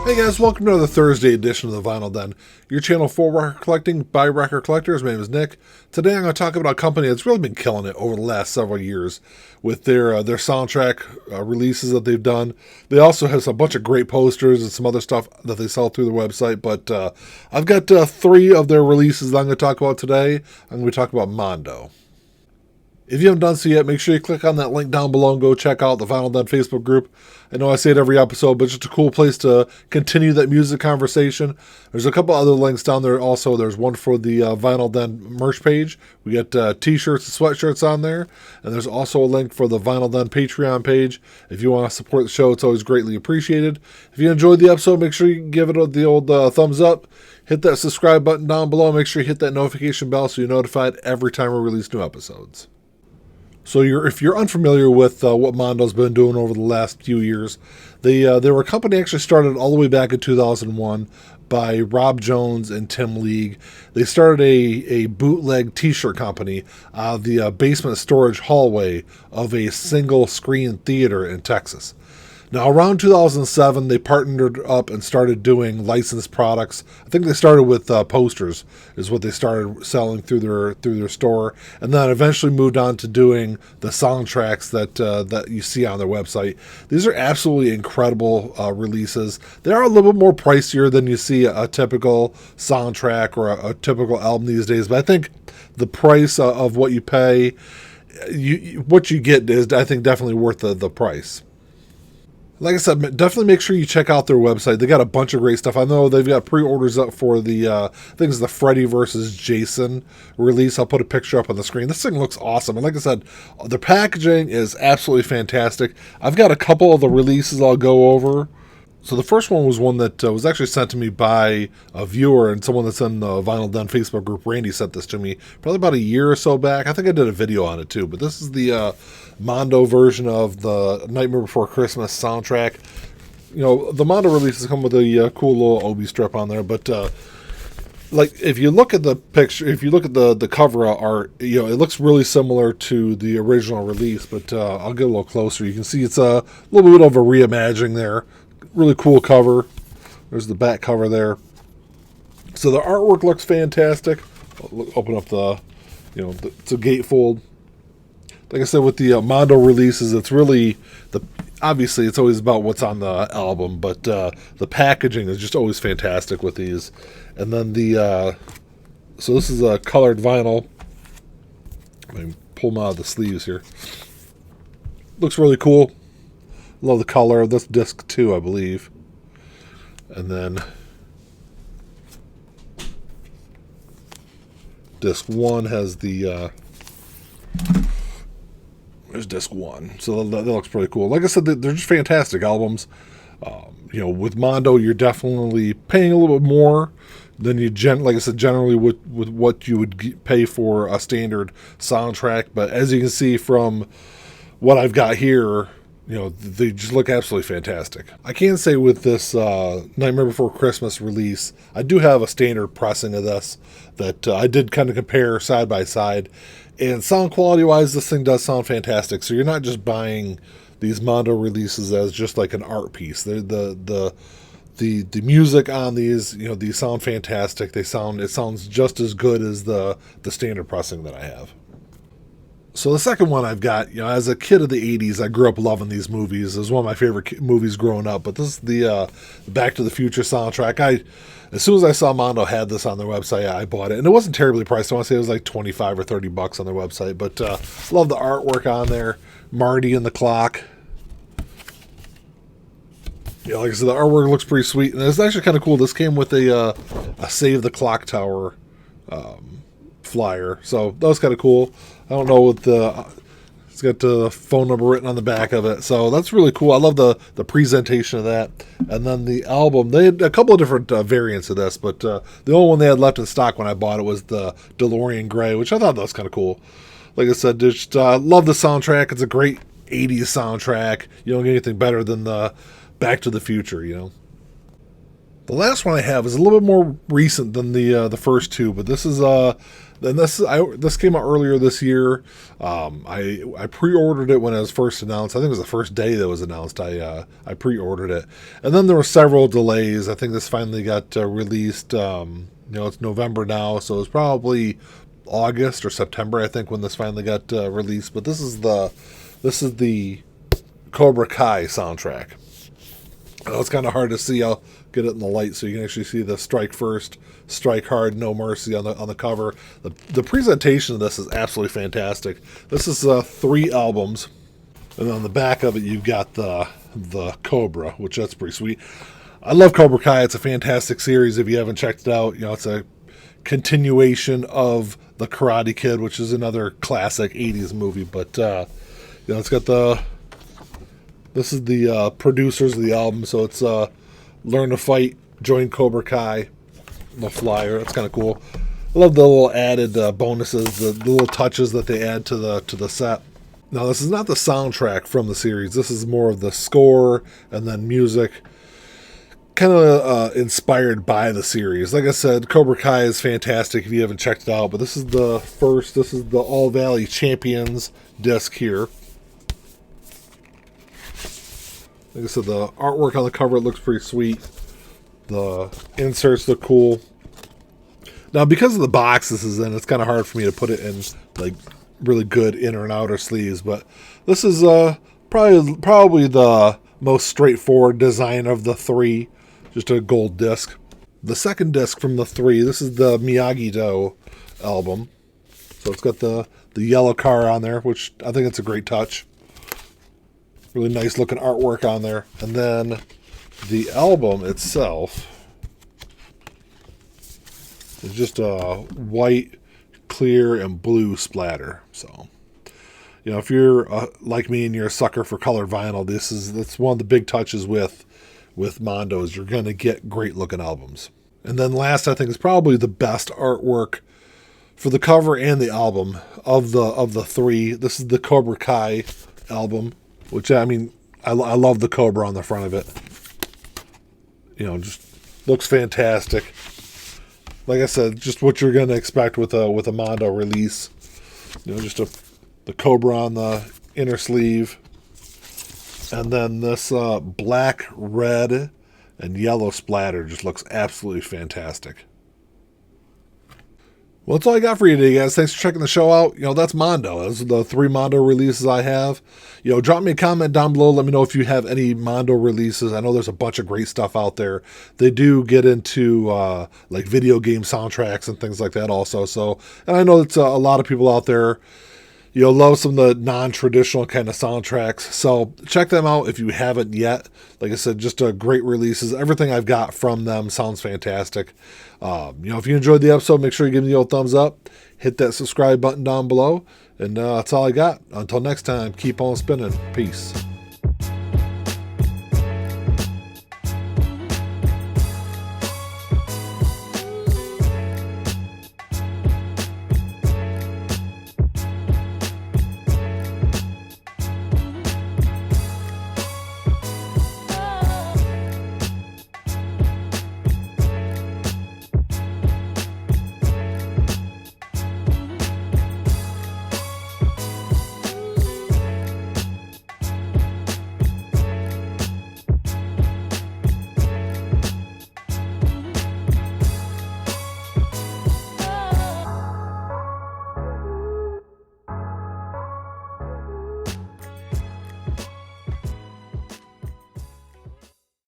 Hey guys, welcome to another Thursday edition of the Vinyl Den, your channel for record collecting by record collectors. My name is Nick. Today I'm going to talk about a company that's really been killing it over the last several years with their soundtrack releases that they've done. They also have a bunch of great posters and some other stuff that they sell through their website, but I've got three of their releases that I'm going to talk about today. I'm going to talk about Mondo. If you haven't done so yet, make sure you click on that link down below and go check out the Vinyl Den Facebook group. I know I say it every episode, but it's just a cool place to continue that music conversation. There's a couple other links down there also. There's one for the Vinyl Den merch page. We get t-shirts and sweatshirts on there. And there's also a link for the Vinyl Den Patreon page. If you want to support the show, it's always greatly appreciated. If you enjoyed the episode, make sure you give it the old thumbs up. Hit that subscribe button down below. Make sure you hit that notification bell so you're notified every time we release new episodes. So if you're unfamiliar with what Mondo's been doing over the last few years, they were a company actually started all the way back in 2001 by Rob Jones and Tim League. They started a bootleg t-shirt company out of the basement storage hallway of a single screen theater in Texas. Now, around 2007, they partnered up and started doing licensed products. I think they started with posters, is what they started selling through their store, and then eventually moved on to doing the soundtracks that you see on their website. These are absolutely incredible releases. They are a little bit more pricier than you see a typical soundtrack or a typical album these days, but I think the price of what you pay, what you get is, I think, definitely worth the price. Like I said, definitely make sure you check out their website. They got a bunch of great stuff. I know they've got pre-orders up for the things the Freddy versus Jason release. I'll put a picture up on the screen. This thing looks awesome. And like I said, the packaging is absolutely fantastic. I've got a couple of the releases I'll go over. So the first one was one that was actually sent to me by a viewer and someone that's in the Vinyl Den Facebook group. Randy sent this to me probably about a year or so back. I think I did a video on it too. But this is the Mondo version of the Nightmare Before Christmas soundtrack. You know, the Mondo releases come with a cool little Obi strip on there. But like if you look at the picture, if you look at the cover art, you know, it looks really similar to the original release. But I'll get a little closer. You can see it's a little bit of a reimagining there. Really cool cover. There's the back cover there. So the artwork looks fantastic. I'll open up it's a gatefold. Like I said, with the Mondo releases, it's really obviously it's always about what's on the album, but the packaging is just always fantastic with these. And then so this is a colored vinyl. Let me pull them out of the sleeves here. Looks really cool. Love the color of this disc too, I believe. And then disc 1 has the there's disc 1. So that looks pretty cool. Like I said, they're just fantastic albums. With Mondo, you're definitely paying a little bit more than you like I said, generally with what you would pay for a standard soundtrack. But as you can see from what I've got here, you know, they just look absolutely fantastic. I can say with this Nightmare Before Christmas release, I do have a standard pressing of this that I did kind of compare side by side. And sound quality-wise, this thing does sound fantastic. So you're not just buying these Mondo releases as just like an art piece. The music on these, you know, these sound fantastic. It sounds just as good as the standard pressing that I have. So the second one I've got, you know, as a kid of the 80s, I grew up loving these movies. It was one of my favorite movies growing up. But this is the Back to the Future soundtrack. As soon as I saw Mondo had this on their website, I bought it. And it wasn't terribly priced. I want to say it was like $25 or $30 on their website. But love the artwork on there. Marty and the clock. Yeah, like I said, the artwork looks pretty sweet. And it's actually kind of cool. This came with a Save the Clock Tower flyer. So that was kind of cool. I don't know what it's got the phone number written on the back of it. So that's really cool. I love the presentation of that. And then the album, they had a couple of different variants of this, but the only one they had left in stock when I bought it was the DeLorean Gray, which I thought that was kind of cool. Like I said, just love the soundtrack. It's a great 80s soundtrack. You don't get anything better than the Back to the Future, you know. The last one I have is a little bit more recent than the first two, but this is Then this came out earlier this year. I pre-ordered it when it was first announced. I think it was the first day that it was announced. I pre-ordered it, and then there were several delays. I think this finally got released. It's November now, so it's probably August or September, I think, when this finally got released. But this is the Cobra Kai soundtrack. I know it's kind of hard to see. I'll get it in the light so you can actually see the strike first, strike hard, no mercy on the cover. The presentation of this is absolutely fantastic. This is 3 albums, and on the back of it you've got the Cobra, which that's pretty sweet. I love Cobra Kai. It's a fantastic series. If you haven't checked it out, it's a continuation of The Karate Kid, which is another classic 80s movie. But it's got this is the producers of the album, so it's Learn to Fight, Join Cobra Kai, the flyer. That's kind of cool. I love the little added bonuses, the little touches that they add to the set. Now, this is not the soundtrack from the series. This is more of the score and then music, kind of inspired by the series. Like I said, Cobra Kai is fantastic if you haven't checked it out, but this is the All Valley Champions disc here. Like I said, the artwork on the cover looks pretty sweet. The inserts look cool. Now, because of the box this is in, it's kind of hard for me to put it in like really good inner and outer sleeves. But this is probably the most straightforward design of the 3. Just a gold disc. The second disc from the 3, this is the Miyagi-Do album. So it's got the yellow car on there, which I think it's a great touch. Really nice looking artwork on there. And then the album itself is just a white, clear, and blue splatter. So, if you're like me and you're a sucker for colored vinyl, that's one of the big touches with Mondo is you're going to get great looking albums. And then last, I think, is probably the best artwork for the cover and the album of the 3. This is the Cobra Kai album. Which, I love the Cobra on the front of it. Just looks fantastic. Like I said, just what you're going to expect with a Mondo release. Just the Cobra on the inner sleeve. And then this black, red, and yellow splatter just looks absolutely fantastic. Well, that's all I got for you today, guys. Thanks for checking the show out. That's Mondo. Those are the 3 Mondo releases I have. Drop me a comment down below. Let me know if you have any Mondo releases. I know there's a bunch of great stuff out there. They do get into like video game soundtracks and things like that also. So, and I know it's a lot of people out there love some of the non-traditional kind of soundtracks. So check them out if you haven't yet. Like I said, just great releases. Everything I've got from them sounds fantastic. If you enjoyed the episode, make sure you give me the old thumbs up. Hit that subscribe button down below. And that's all I got. Until next time, keep on spinning. Peace.